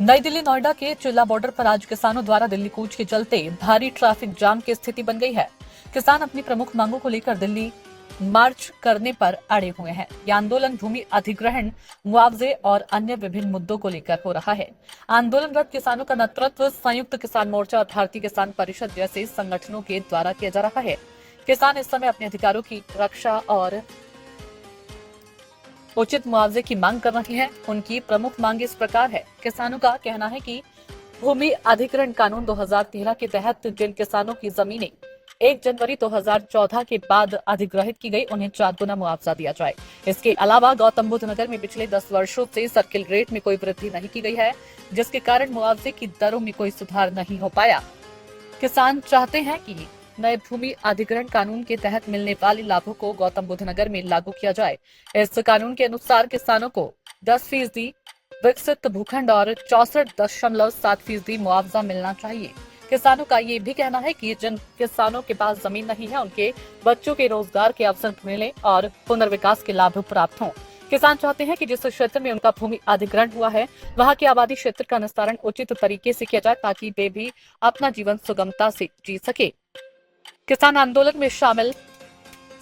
नई दिल्ली नोएडा के चिल्ला बॉर्डर पर आज किसानों द्वारा दिल्ली कूच के चलते भारी ट्रैफिक जाम की स्थिति बन गई है। किसान अपनी प्रमुख मांगों को लेकर दिल्ली मार्च करने पर अड़े हुए हैं। यह आंदोलन भूमि अधिग्रहण, मुआवजे और अन्य विभिन्न मुद्दों को लेकर हो रहा है। आंदोलनरत किसानों का नेतृत्व संयुक्त किसान मोर्चा और भारतीय किसान परिषद जैसे संगठनों के द्वारा किया जा रहा है। किसान इस समय अपने अधिकारों की रक्षा और उचित मुआवजे की मांग कर रहे हैं। उनकी प्रमुख मांग इस प्रकार है। किसानों का कहना है कि भूमि अधिग्रहण कानून 2013 के तहत जिन किसानों की जमीनें 1 जनवरी 2014 के बाद अधिग्रहित की गई, उन्हें 4 गुना मुआवजा दिया जाए। इसके अलावा गौतम बुद्ध नगर में पिछले 10 वर्षों से सर्किल रेट में कोई वृद्धि नहीं की गई है, जिसके कारण मुआवजे की दरों में कोई सुधार नहीं हो पाया। किसान चाहते हैं कि नए भूमि अधिग्रहण कानून के तहत मिलने वाले लाभों को गौतम बुद्ध नगर में लागू किया जाए। इस कानून के अनुसार किसानों को 10% विकसित भूखंड और 64.7% मुआवजा मिलना चाहिए। किसानों का ये भी कहना है कि जिन किसानों के पास जमीन नहीं है, उनके बच्चों के रोजगार के अवसर मिले और पुनर्विकास के लाभ प्राप्त हों। किसान चाहते हैं कि जिस क्षेत्र में उनका भूमि अधिग्रहण हुआ है, वहां के आबादी क्षेत्र का निस्तारण उचित तरीके से किया जाए, ताकि वे भी अपना जीवन सुगमता से जी सके। किसान आंदोलन में शामिल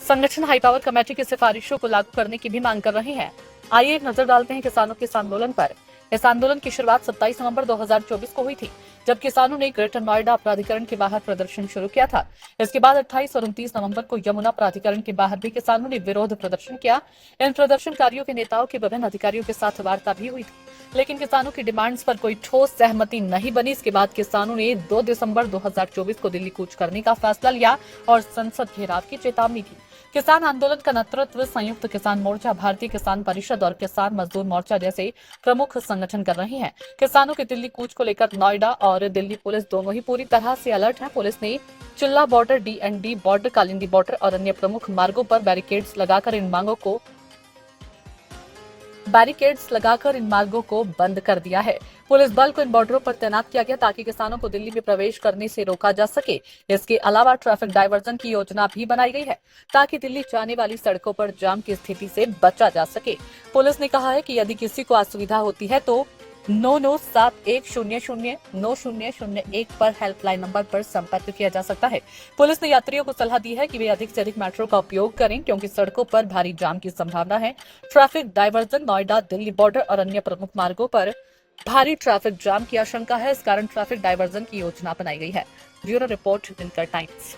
संगठन हाई पावर कमेटी की सिफारिशों को लागू करने की भी मांग कर रहे हैं। आइए एक नजर डालते हैं किसानों के इस आंदोलन पर। इस आंदोलन की शुरुआत 27 नवंबर 2024 को हुई थी, जब किसानों ने ग्रेटर नोएडा प्राधिकरण के बाहर प्रदर्शन शुरू किया था। इसके बाद 28 और 29 नवंबर को यमुना प्राधिकरण के बाहर भी किसानों ने विरोध प्रदर्शन किया। इन प्रदर्शनकारियों के नेताओं के विभिन्न अधिकारियों के साथ वार्ता भी हुई थी, लेकिन किसानों की डिमांड्स पर कोई ठोस सहमति नहीं बनी। इसके बाद किसानों ने 2 दिसंबर 2024 को दिल्ली कूच करने का फैसला लिया और संसद घेराव की चेतावनी दी। किसान आंदोलन का नेतृत्व संयुक्त किसान मोर्चा, भारतीय किसान परिषद और किसान मजदूर मोर्चा जैसे प्रमुख संगठन कर रहे हैं। किसानों के दिल्ली कूच को लेकर नोएडा और दिल्ली पुलिस दोनों ही पूरी तरह से अलर्ट है। पुलिस ने चिल्ला border, DND border, Kalindi border और अन्य प्रमुख मार्गों पर बैरिकेड्स लगाकर इन मार्गों को बंद कर दिया है। पुलिस बल को इन बॉर्डरों पर तैनात किया गया, ताकि किसानों को दिल्ली में प्रवेश करने से रोका जा सके। इसके अलावा ट्रैफिक डायवर्जन की योजना भी बनाई गई है, ताकि दिल्ली जाने वाली सड़कों पर जाम की स्थिति से बचा जा सके। पुलिस ने कहा है कि यदि किसी को असुविधा होती है तो 9971009001 पर हेल्पलाइन नंबर पर संपर्क किया जा सकता है। पुलिस ने यात्रियों को सलाह दी है कि वे अधिक से अधिक मेट्रो का उपयोग करें, क्योंकि सड़कों पर भारी जाम की संभावना है। Traffic diversion, Noida Delhi border और अन्य प्रमुख मार्गों पर भारी ट्रैफिक जाम की आशंका है। इस कारण ट्रैफिक डायवर्जन की योजना बनाई गई है। Bureau report, Dinkar times.